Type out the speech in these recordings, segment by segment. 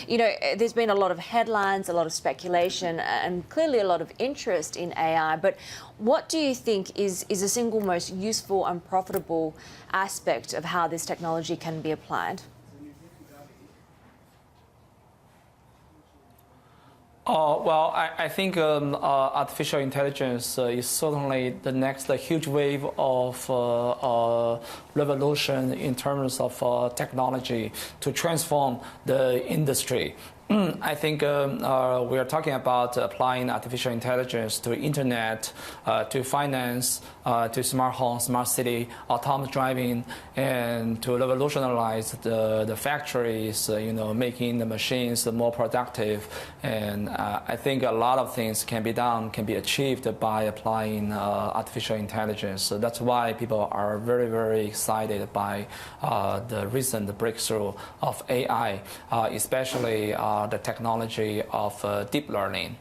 there's been a lot of headlines, a lot of speculation, and clearly a lot of interest in AI. But what do you think is the single most useful and profitable aspect of how this technology can be applied? Well, I think artificial intelligence is certainly the next huge wave of revolution in terms of technology to transform the industry. I think we are talking about applying artificial intelligence to internet, to finance, to smart home, smart city, autonomous driving, and to revolutionize the factories, making the machines more productive. And I think a lot of things can be done, can be achieved by applying artificial intelligence. So that's why people are very, very excited by the recent breakthrough of AI, especially the technology of deep learning.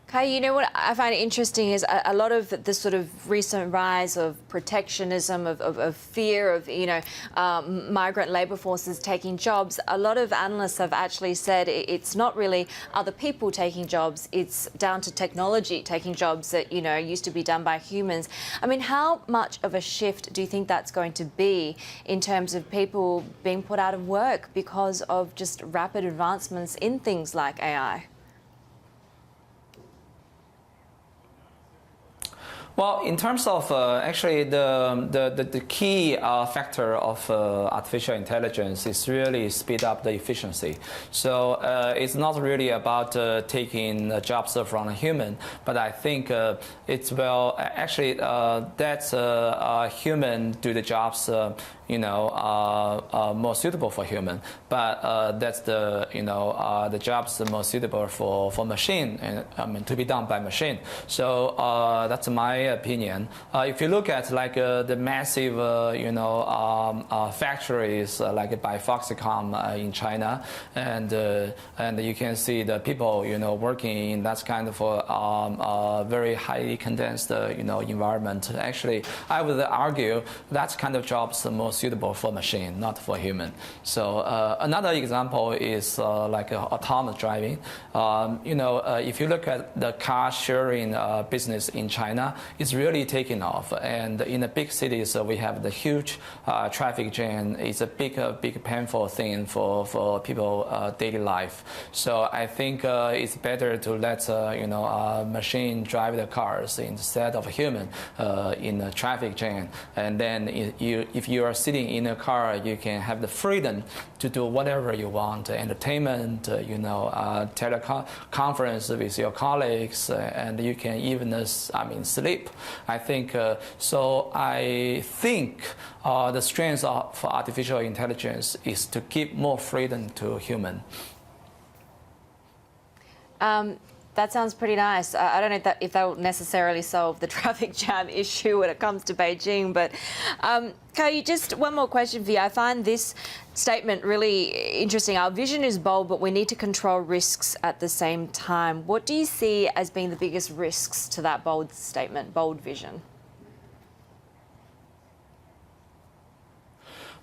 Kai, what I find interesting is a lot of the sort of recent rise of protectionism, of fear of, migrant labour forces taking jobs. A lot of analysts have actually said it's not really other people taking jobs, it's down to technology taking jobs that, used to be done by humans. I mean, how much of a shift do you think that's going to be in terms of people being put out of work because of just rapid advancements in things like AI? Well, in terms of actually the key factor of artificial intelligence is really speed up the efficiency. So it's not really about taking jobs from a human, but I think it's actually that's human do the jobs more suitable for human, but that's the jobs more suitable for machine, and to be done by machine. So that's my opinion. If you look at the massive factories like by Foxconn in China, and you can see the people working in that kind of very highly condensed environment. Actually, I would argue that kind of jobs are more suitable for machine, not for human. So another example is autonomous driving. If you look at the car sharing business in China, it's really taking off. And in the big cities, we have the huge traffic jam. It's a big painful thing for people daily life. So I think it's better to let machine drive the cars instead of human in the traffic jam. And then if you are sitting in a car, you can have the freedom to do whatever you want, entertainment, teleconference with your colleagues, and you can even, sleep. I think so. I think the strength of artificial intelligence is to give more freedom to human. That sounds pretty nice. I don't know if that will necessarily solve the traffic jam issue when it comes to Beijing, but Kai, just one more question for you. I find this statement really interesting. Our vision is bold, but we need to control risks at the same time. What do you see as being the biggest risks to that bold statement, bold vision?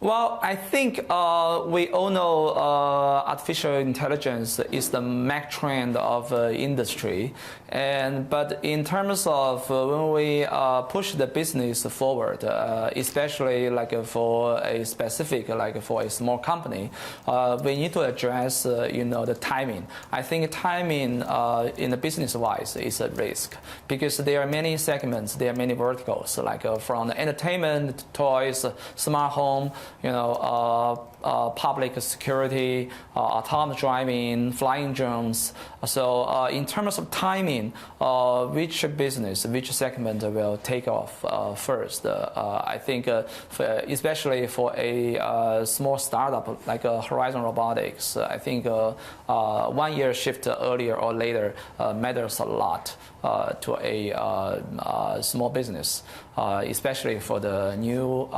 Well, I think we all know artificial intelligence is the mega trend of industry, but in terms of when we push the business forward, especially for a specific, for a small company, we need to address the timing. I think timing in the business-wise is a risk because there are many segments, there are many verticals, from the entertainment, toys, smart home, public security, autonomous driving, flying drones. So in terms of timing, which business, which segment will take off first? I think especially for a small startup like Horizon Robotics, I think 1 year shift earlier or later matters a lot to a small business, especially for the new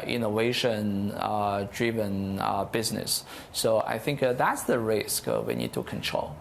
innovation-driven business. So I think that's the risk we need to control.